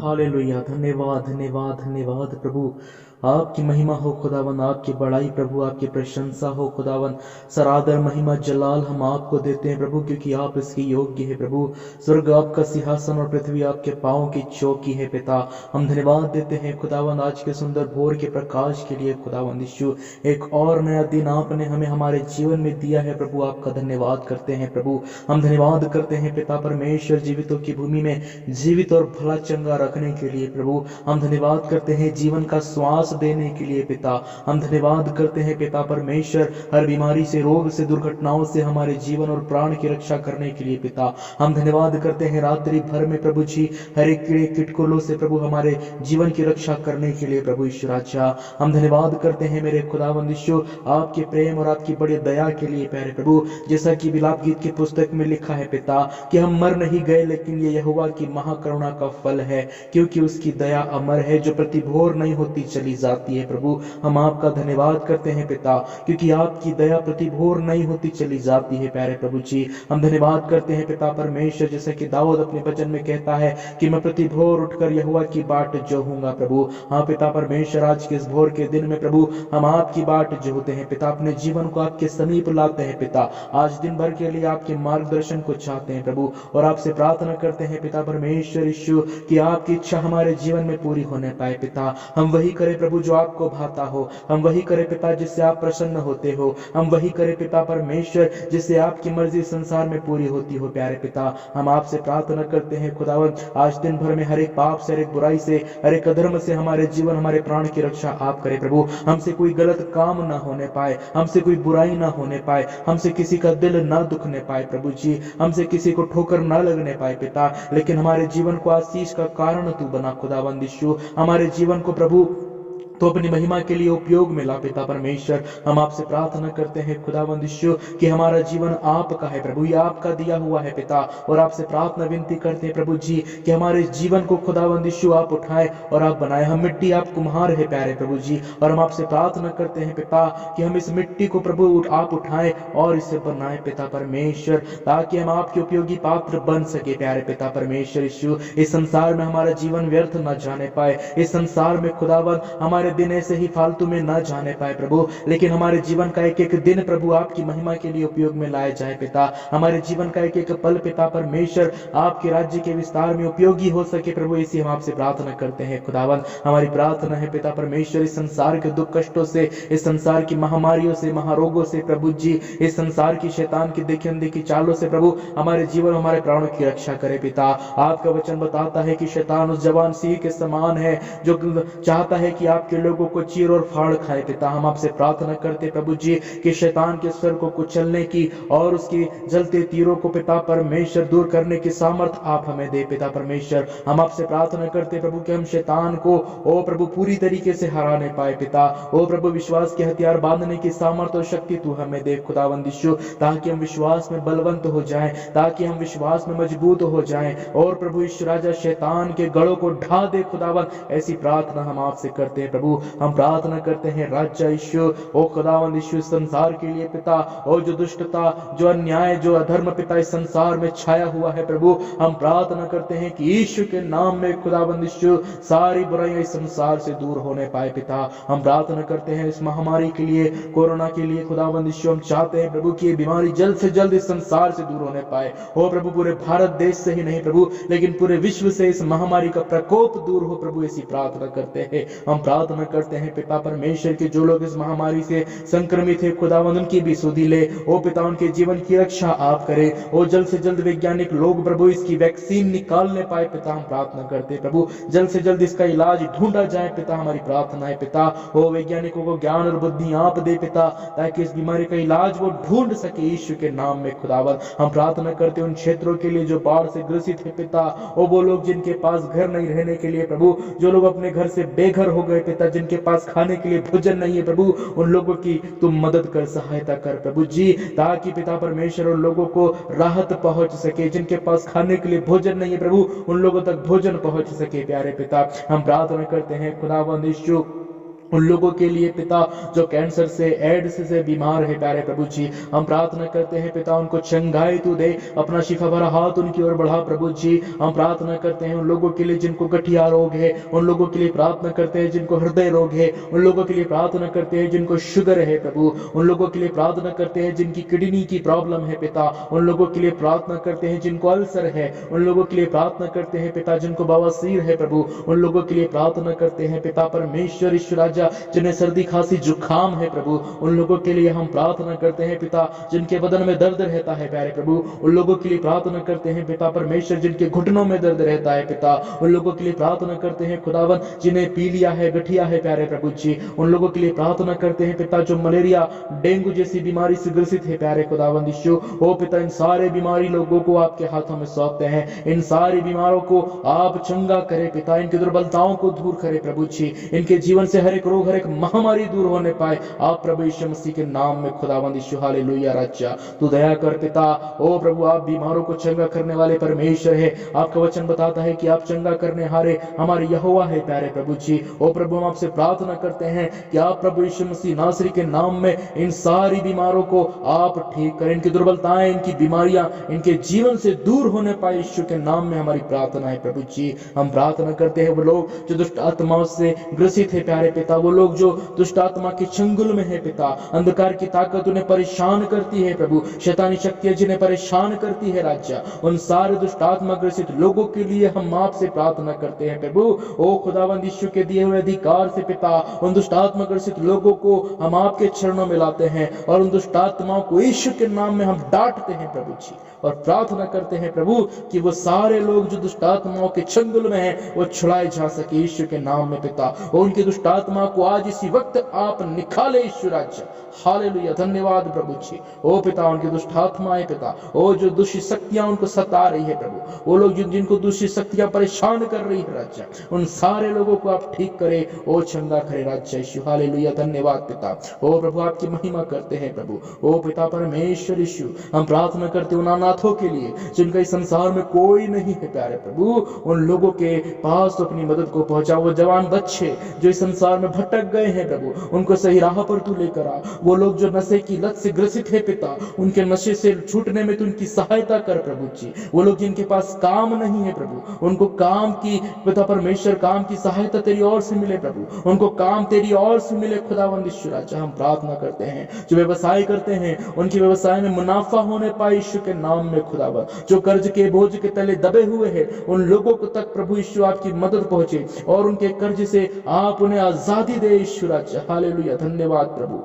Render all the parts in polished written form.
Hallelujah. धन्यवाद धन्यवाद धन्यवाद प्रभु। आपकी महिमा हो खुदावन, आपकी बड़ाई प्रभु, आपकी प्रशंसा हो खुदावन। सरादर महिमा जलाल हम आपको देते हैं प्रभु, क्योंकि आप इसके योग्य है प्रभु। स्वर्ग आपका सिंहासन और पृथ्वी आपके पांव की चौकी है पिता। हम धन्यवाद देते हैं खुदावन आज के सुंदर भोर के प्रकाश के लिए खुदावन यीशु। एक और नया दिन आपने हमें हमारे जीवन में दिया है प्रभु, आपका धन्यवाद करते हैं प्रभु। हम धन्यवाद करते हैं पिता परमेश्वर, जीवितों की भूमि में जीवित और भला चंगा रखने के लिए प्रभु। हम धन्यवाद करते हैं जीवन का श्वास देने के लिए पिता। हम धन्यवाद करते हैं पिता परमेश्वर, हर बीमारी से, रोग से, दुर्घटनाओं से हमारे जीवन और प्राण की रक्षा करने के लिए पिता। हम धन्यवाद करते हैं रात्रि भर में प्रभु जी हर एक कीड़े किटकोलों से प्रभु हमारे जीवन की रक्षा करने के लिए प्रभु ईश्वर अच्छा। हम धन्यवाद करते हैं मेरे खुदावंद यीशु आपके प्रेम और आपकी बड़ी दया के लिए प्यारे प्रभु। जैसा कि विलाप गीत की पुस्तक में लिखा है पिता कि हम मर नहीं गए, लेकिन ये यहोवा की महाकरुणा का फल है, क्योंकि उसकी दया अमर है जो प्रतिभोर नहीं होती चली जाती है प्रभु। हम आपका धन्यवाद करते हैं पिता, क्योंकि आपकी दया प्रतिभोर नहीं होती चली जाती है प्यारे प्रभु जी। हम धन्यवाद करते हैं पिता परमेश्वर, जैसे कि दाऊद अपने वचन में कहता है कि मैं प्रतिभोर उठकर यहोवा की बाट जोहूंगा प्रभु। हाँ पिता परमेश्वर, आज के इस भोर के दिन में प्रभु हम आपकी बाट जोहते हैं पिता, अपने जीवन को आपके समीप लाते हैं पिता। आज दिन भर के लिए आपके मार्गदर्शन को चाहते हैं प्रभु, और आपसे प्रार्थना करते हैं पिता परमेश्वर यीशु कि आपकी इच्छा हमारे जीवन में पूरी होने पाए पिता। हम वही करें प्रभु जो आपको भाता हो, हम वही करें पिता जिससे आप प्रसन्न होते हो, हम वही करें पिता परमेश्वर जिससे आपकी मर्जी संसार में पूरी होती हो प्यारे पिता। हम आपसे प्रार्थना करते हैं खुदावन, आज दिन भर में हर एक पाप से, हर एक बुराई से, हर एक अधर्म से हमारे जीवन, हमारे प्राण की रक्षा आप करें प्रभु। हमसे कोई गलत काम ना होने पाए, हमसे कोई बुराई ना होने पाए, हमसे किसी का दिल ना दुखने पाए प्रभु जी, हमसे किसी को ठोकर ना लगने पाए पिता, लेकिन हमारे जीवन को आशीष का कारण तू बना खुदावंद यीशु। हमारे जीवन को प्रभु तो अपनी महिमा के लिए उपयोग में ला पिता परमेश्वर। हम आपसे प्रार्थना करते हैं खुदावंद यीशु कि हमारा जीवन आपका है प्रभु, ये आपका दिया हुआ है पिता, और आपसे प्रार्थना विनती करते हैं प्रभु जी कि हमारे जीवन को खुदावंद यीशु आप उठाए और आप बनाए। हम मिट्टी, आप कुम्हार है प्यारे प्रभु जी, और हम आपसे प्रार्थना करते हैं पिता कि हम इस मिट्टी को प्रभु आप उठाए और इसे बनाए पिता परमेश्वर, ताकि हम आपके उपयोगी पात्र बन सके प्यारे पिता परमेश्वर यीशु। इस संसार में हमारा जीवन व्यर्थ न जाने पाए, इस संसार में खुदावंद हमारे दिन ऐसे ही फालतू में ना जाने पाए प्रभु, लेकिन हमारे जीवन का एक एक दिन प्रभु आपकी महिमा के लिए उपयोग में लाया जाए पिता। हमारे जीवन का एक एक पल पिता परमेश्वर आपके राज्य के विस्तार में उपयोगी हो सके प्रभु, इसी हम आपसे प्रार्थना करते हैं खुदावन। हमारी प्रार्थना है पिता परमेश्वर, इस संसार के दुख कष्टों से, इस संसार की महामारियों से, महारोगों से प्रभु जी, इस संसार की शैतान की देखी अनदेखी चालों से प्रभु हमारे जीवन, हमारे प्राणों की रक्षा करे पिता। आपका वचन बताता है कि शैतान उस जवान सिंह के समान है जो चाहता है कि आपके लोगों को चीर और फाड़ खाए पिता। हम आपसे प्रार्थना करते प्रभु जी कि शैतान के स्वर को कुचलने की और उसकी जलते तीरों को पिता परमेश्वर दूर करने की सामर्थ आप हमें दे पिता परमेश्वर। हम आपसे प्रार्थना करते प्रभु कि हम शैतान को ओ प्रभु पूरी तरीके से हरा नहीं पाए पिता। ओ प्रभु विश्वास के हथियार बांधने की सामर्थ और शक्ति तू हमें दे खुदावंद यीशु, ताकि हम विश्वास में बलवंत हो जाएं, ताकि हम विश्वास में मजबूत हो जाएं, और प्रभु ईश्वर राजा शैतान के गढ़ों को ढा दे खुदावंद। ऐसी प्रार्थना हम आपसे करते हैं प्रभु। हम प्रार्थना करते हैं राजा यीशु, ओ खुदावंद यीशु संसार के लिए पिता, ओ जो दुष्टता, जो अन्याय, जो अधर्म पिता इस संसार में छाया हुआ है प्रभु, हम प्रार्थना करते हैं कि यीशु के नाम में खुदावंद यीशु सारी बुराइयां इस संसार से दूर होने पाए पिता। हम प्रार्थना करते हैं इस महामारी के लिए, कोरोना के लिए खुदावंद यीशु, हम चाहते हैं प्रभु कि ये बीमारी जल्द से जल्द इस संसार से दूर होने पाए। ओ प्रभु पूरे भारत देश से ही नहीं प्रभु, लेकिन पूरे विश्व से इस महामारी का प्रकोप दूर हो प्रभु, ऐसी प्रार्थना करते हैं। हम प्रार्थना करते हैं पिता परमेश्वर के जो लोग इस महामारी से संक्रमित है खुदावंद उनकी भी सुधि ले, ओ पिता उनके जीवन की रक्षा आप करें। ओ जल्द से जल्द वैज्ञानिक लोग प्रभु इसकी वैक्सीन निकालने पाए पिता, हम प्रार्थना करते हैं प्रभु जल्द से जल्द इसका इलाज ढूंढा जाए पिता, हमारी प्रार्थना है पिता। ओ वैज्ञानिकों को ज्ञान और बुद्धि आप दे पिता, ताकि इस बीमारी का इलाज वो ढूंढ सके यीशु के नाम में खुदावंद। हम प्रार्थना करते हैं उन क्षेत्रों के लिए जो बाढ़ से ग्रसित है पिता, ओ वो लोग जिनके पास घर नहीं रहने के लिए प्रभु, जो लोग अपने घर से बेघर हो गए पिता, जिनके पास खाने के लिए भोजन नहीं है प्रभु, उन लोगों की तुम मदद कर, सहायता कर प्रभु जी, ताकि पिता परमेश्वर उन लोगों को राहत पहुंच सके। जिनके पास खाने के लिए भोजन नहीं है प्रभु, उन लोगों तक भोजन पहुंच सके प्यारे पिता। हम प्रार्थना करते हैं खुदावंद यीशु उन लोगों के लिए पिता जो कैंसर से एड्स से बीमार है प्यारे प्रभु जी, हम प्रार्थना करते हैं पिता उनको चंगाई तू दे, अपना शिफा भरा हाथ उनकी ओर बढ़ा प्रभु जी। हम प्रार्थना करते हैं उन लोगों के लिए जिनको गठिया रोग है, उन लोगों के लिए प्रार्थना करते हैं जिनको हृदय रोग है, उन लोगों के लिए प्रार्थना करते हैं जिनको शुगर है प्रभु, उन लोगों के लिए प्रार्थना करते हैं जिनकी किडनी की प्रॉब्लम है पिता, उन लोगों के लिए प्रार्थना करते हैं जिनको अल्सर है, उन लोगों के लिए प्रार्थना करते हैं पिता जिनको बवासीर है प्रभु, उन लोगों के लिए प्रार्थना करते हैं पिता परमेश्वर ईश्वर राजा जिन्हें सर्दी खांसी जुकाम है प्रभु, उन लोगों के लिए हम प्रार्थना करते हैं पिता जिनके बदन में दर्द रहता है प्यारे प्रभु, उन लोगों के लिए प्रार्थना करते हैं पिता परमेश्वर जिनके घुटनों में दर्द रहता है पिता, उन लोगों के लिए प्रार्थना करते हैं खुदावन जिन्हें पीलिया है गठिया है प्यारे प्रभु जी, उन लोगों के लिए प्रार्थना करते हैं पिता जो मलेरिया डेंगू जैसी बीमारी से ग्रसित है प्यारे खुदावन यीशु। ओ पिता इन सारे बीमारी लोगों को आपके हाथों में सौंपते हैं, इन सारी बीमारों को आप चंगा करे पिता, इनकी दुर्बलताओं को दूर करे प्रभु जी, इनके जीवन से हर एक रोग हर एक महामारी दूर होने पाए आप प्रभु यीशु मसीह के नाम में खुदावंद यीशु हालेलुया राजा तू दया कर पिता। ओ प्रभु आप बीमारों को चंगा करने वाले परमेश्वर है, आपका वचन बताता है कि आप चंगा करने हारे हमारे यहोवा है प्यारे प्रभु जी। ओ प्रभु हम आपसे प्रार्थना करते हैं कि आप प्रभु यीशु मसीह नासरी के नाम में इन सारी बीमारों को आप ठीक करें, इनकी दुर्बलताएं इनकी बीमारियां इनके जीवन से दूर होने पाए यीशु के नाम में हमारी प्रार्थना है प्रभु जी। हम प्रार्थना करते हैं वो लोग जो दुष्ट आत्माओं से ग्रसित है प्यारे पिता, वो लोग जो दुष्ट आत्मा के चंगुल में है पिता, अंधकार की ताकत उन्हें परेशान करती है प्रभु, शैतानी शक्तियां जिन्हें परेशान करती है राजा, उन सारे दुष्ट आत्मा ग्रसित लोगों के लिए हम आपसे प्रार्थना करते हैं प्रभु। ओ खुदावंद यीशु के दिए हुए अधिकार से पिता उन दुष्ट आत्मा ग्रसित लोगों को हम आपके चरणों में लाते हैं और उन दुष्ट आत्माओं को यीशु के नाम में हम डांटते हैं प्रभु जी, और प्रार्थना करते हैं प्रभु कि वो सारे लोग जो दुष्ट आत्माओं के चंगुल में हैं वो छुड़ाए जा सके यीशु के नाम में पिता। और उनकी दुष्ट आत्मा को आज इसी वक्त आप निकाले यीशु राजा, हालेलुया धन्यवाद प्रभु जी। ओ पिता उनकी दुष्ट आत्माएं पिता, ओ जो दूषित शक्तियां उनको सता रही है प्रभु, वो लोग जिनको दूषित शक्तियां परेशान कर रही है राजा, उन सारे लोगों को आप ठीक करे, ओ चंगा करे राजा यीशु, हालेलुया धन्यवाद पिता। ओ प्रभु आपकी महिमा करते हैं प्रभु। ओ पिता परमेश्वर यीशु हम प्रार्थना करते उन अनाथों के लिए जिनका इस संसार में कोई नहीं है प्यारे प्रभु, उन लोगों के पास तो अपनी मदद को पहुंचाओ। वो जवान बच्चे जो इस संसार में भटक गए हैं प्रभु, उनको सही राह पर तू लेकर आ। वो लोग जो नशे की लत से ग्रसित है पिता, उनके नशे से छूटने में तू उनकी सहायता कर प्रभु जी। वो लोग जिनके पास काम नहीं है प्रभु, उनको काम की पिता परमेश्वर काम की सहायता तेरी ओर से मिले प्रभु, उनको काम तेरी ओर से मिले खुदावंद यीशु राजा। हम प्रार्थना करते हैं जो व्यवसाय करते हैं उनके व्यवसाय में मुनाफा होने पाए यीशु के नाम में खुदावंद, जो कर्ज के बोझ के तले दबे हुए हैं उन लोगों को तक प्रभु यीशु आपकी मदद पहुंचे और उनके कर्ज से आप उन्हें आजादी दे यीशु राजा, हालेलुया धन्यवाद प्रभु।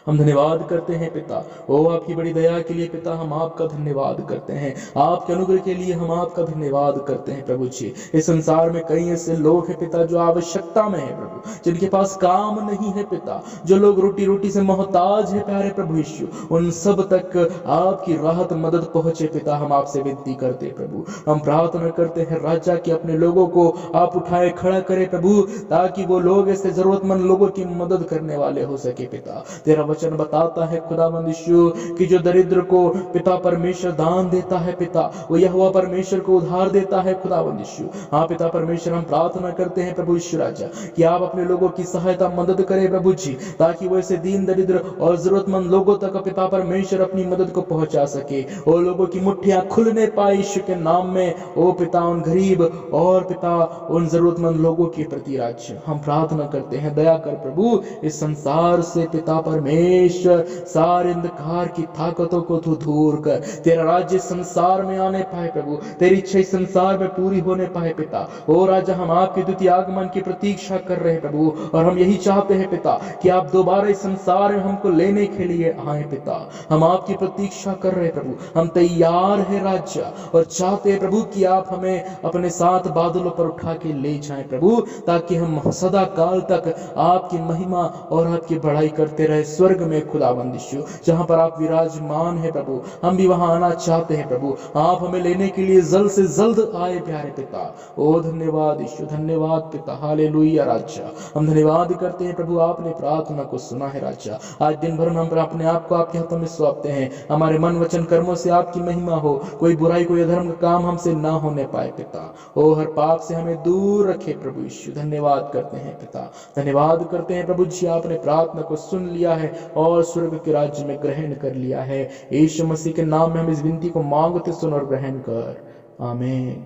हम धन्यवाद करते हैं पिता, ओ आपकी बड़ी दया के लिए पिता हम आपका धन्यवाद करते हैं, आपके अनुग्रह के लिए हम आपका धन्यवाद करते हैं प्रभु जी। इस संसार में कई ऐसे लोग हैं पिता जो आवश्यकता में है प्रभु, जिनके पास काम नहीं है पिता, जो लोग रोटी रोटी से मोहताज है प्यारे प्रभु यीशु, उन सब तक आपकी राहत मदद पहुंचे पिता, हम आपसे विनती करते प्रभु। हम प्रार्थना करते हैं राजा कि अपने लोगों को आप उठाए खड़ा करें प्रभु, ताकि वो लोग ऐसे जरूरतमंद लोगों की मदद करने वाले हो सके पिता। तेरा वचन बताता है खुदावंद यीशु कि जो दरिद्र को पिता परमेश्वर दान देता है पिता, वो यहोवा परमेश्वर को उधार देता है खुदावंद यीशु। हाँ पिता परमेश्वर हम प्रार्थना करते हैं प्रभु यीशु राजा कि आप अपने लोगों की सहायता मदद करें प्रभु जी, ताकि वो ऐसे दीन दरिद्र और जरूरतमंद लोगों तक पिता परमेश्वर अपनी मदद को पहुंचा सके, वो लोगों की मुट्ठियां खुलने पाए यीशु के नाम में। ओ पिता उन गरीब और पिता उन जरूरतमंद लोगों के प्रति राज्य हम प्रार्थना करते हैं, दया कर प्रभु। इस संसार से पिता परमेश्वर सारे अंधकार की ताकतों को तू दूर कर, तेरा राज्य संसार में आने पाए प्रभु, तेरी इच्छा इस संसार में पूरी होने पाए पिता। ओ राजा हम आपके द्वितीय आगमन की प्रतीक्षा कर रहे हैं प्रभु, और हम यही चाहते हैं पिता कि आप दोबारा इस संसार में हमको लेने के लिए आए पिता। हम आपकी प्रतीक्षा कर रहे हैं प्रभु, हम तैयार है राजा, और चाहते हैं प्रभु कि आप हमें अपने साथ बादलों पर उठा के ले जाएं प्रभु, ताकि हम सदा काल तक आपकी महिमा और आपकी बड़ाई करते रहे। स्वर्ग स्वर्ग में खुदाबंद यीशु, जहां पर आप विराजमान है प्रभु, हम भी वहां आना चाहते हैं प्रभु। आप हमें लेने के लिए जल्द से जल्द आए प्यारे पिता। ओ धन्यवाद यीशु, धन्यवाद पिता, हालेलुया राजा। हम धन्यवाद करते हैं प्रभु, आपने प्रार्थना को सुना है राजा। आज दिन भर में हम अपने आप को आपके हाथों में सौंपते हैं। हमारे मन वचन कर्मों से आपकी महिमा हो, कोई बुराई कोई अधर्म का काम हमसे ना होने पाए पिता। ओ हर पाप से हमें दूर रखे प्रभु यीशु। धन्यवाद करते हैं पिता, धन्यवाद करते हैं प्रभु जी, आपने प्रार्थना को सुन लिया है और स्वर्ग के राज्य में ग्रहण कर लिया है। यीशु मसीह के नाम में हम इस विनती को मांगते सुन और ग्रहण कर, आमीन।